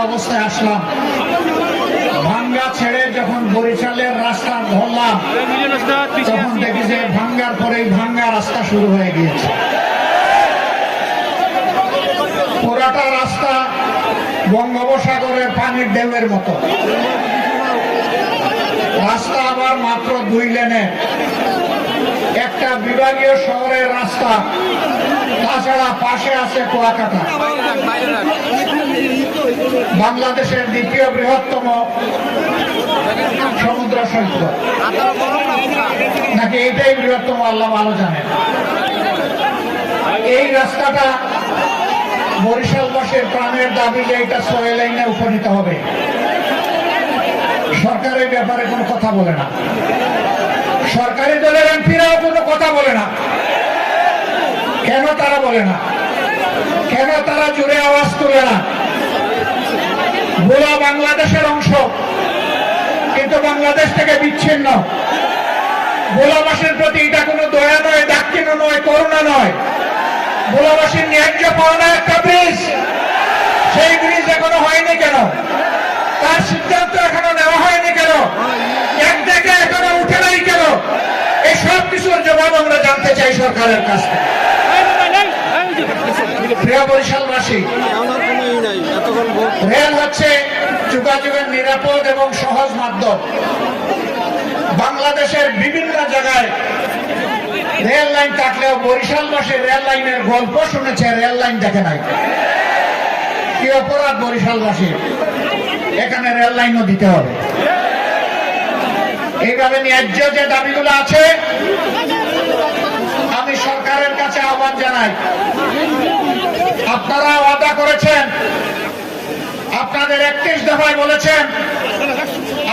অবস্থায় আসলাম, ভাঙ্গা ছেড়ে যখন বরিশালের রাস্তা ধরলাম তখন দেখি যে ভাঙ্গার পরেই ভাঙ্গা রাস্তা শুরু হয়ে গিয়েছে। পুরাটা রাস্তা বঙ্গোপসাগরের পানির ঢেউয়ের মতো। রাস্তা আবার মাত্র 2 লেনের, একটা বিভাগীয় শহরের রাস্তা, তাছাড়া পাশে আছে কুয়াকাটা, বাংলাদেশের দ্বিতীয় বৃহত্তম সমুদ্র সৈকত, নাকি এইটাই বৃহত্তম আল্লাহ ভালো জানেন। এই রাস্তাটা বরিশালবাসীর প্রাণের দাবি যে এটা 6 লাইনে উপনীত হবে। সরকারের ব্যাপারে কোনো কথা বলে না, সরকারি দলের এমপিরাও কোনো কথা বলে না। কেন তারা বলে না? কেন তারা জোরে আওয়াজ তুলে না? ভোলা বাংলাদেশের অংশ, কিন্তু বাংলাদেশ থেকে বিচ্ছিন্ন। ভোলাবাসীর প্রতি এটা কোনো দয়া নয়, দাক্ষিণ্য নয়, করুণা নয়। ভোলাবাসীর ন্যায্য পাওনা একটা ব্রিজ, সেই ব্রিজ এখনো হয়নি কেন? তার সিদ্ধান্ত এখনো নেওয়া হয়নি কেন? এক থেকে এখনো উঠে নাই কেন? এই সব কিছুর জবাব আমরা জানতে চাই সরকারের কাছ থেকে। প্রিয় বরিশালবাসী, রেল হচ্ছে যোগাযোগের নিরাপদ এবং সহজ মাধ্যম। বাংলাদেশের বিভিন্ন জায়গায় রেল লাইন থাকলেও বরিশালবাসী রেল লাইনের গল্প শুনেছে, রেল লাইন দেখে নাই। কি অপরাধ বরিশালবাসী? এখানে রেল লাইনও দিতে হবে। এইভাবে ন্যায্য যে দাবিগুলো আছে, আমি সরকারের কাছে আহ্বান জানাই, আপনারা ওয়াদা করেছেন, আপনাদের 31 দফায় বলেছেন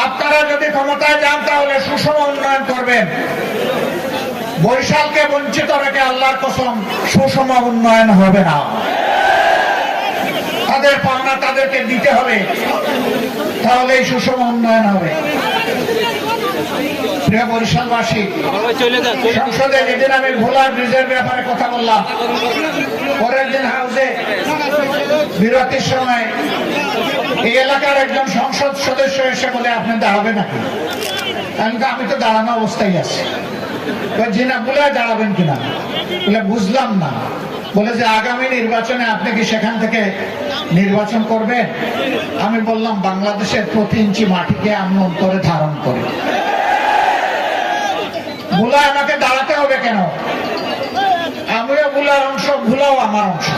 আপনারা যদি ক্ষমতায় যান তাহলে সুষম উন্নয়ন করবেন। বরিশালকে বঞ্চিত রেখে আল্লাহর কসম সুষম উন্নয়ন হবে না। তাদের পাওনা তাদেরকে দিতে হবে, তাহলে এই সুষম উন্নয়ন হবে। প্রিয় বরিশালবাসী, সংসদে যেদিন আমি ভোলার ব্রিজের ব্যাপারে কথা বললাম, পরের দিন হাউসে বিরতির সময় এই এলাকার একজন সংসদ সদস্য এসে বলে আপনি দাঁড়াবেন নাকি? আমি তো দাঁড়ানো অবস্থায় আছি। জিনা বলে দাঁড়াবেন কিনা? বলে বুঝলাম না। বলে যে আগামী নির্বাচনে আপনি কি সেখান থেকে নির্বাচন করবেন? আমি বললাম বাংলাদেশের প্রতি ইঞ্চি মাটিকে আমি অন্তরে ধারণ করি। ভোলা আমাকে দাঁড়াতে হবে কেন? আমিও ভোলার অংশ, ভোলাও আমার অংশ।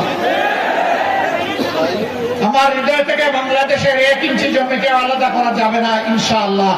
আমার হৃদয় থেকে বাংলাদেশের 1 ইঞ্চি জমিকে আলাদা করা যাবে না ইনশাআল্লাহ।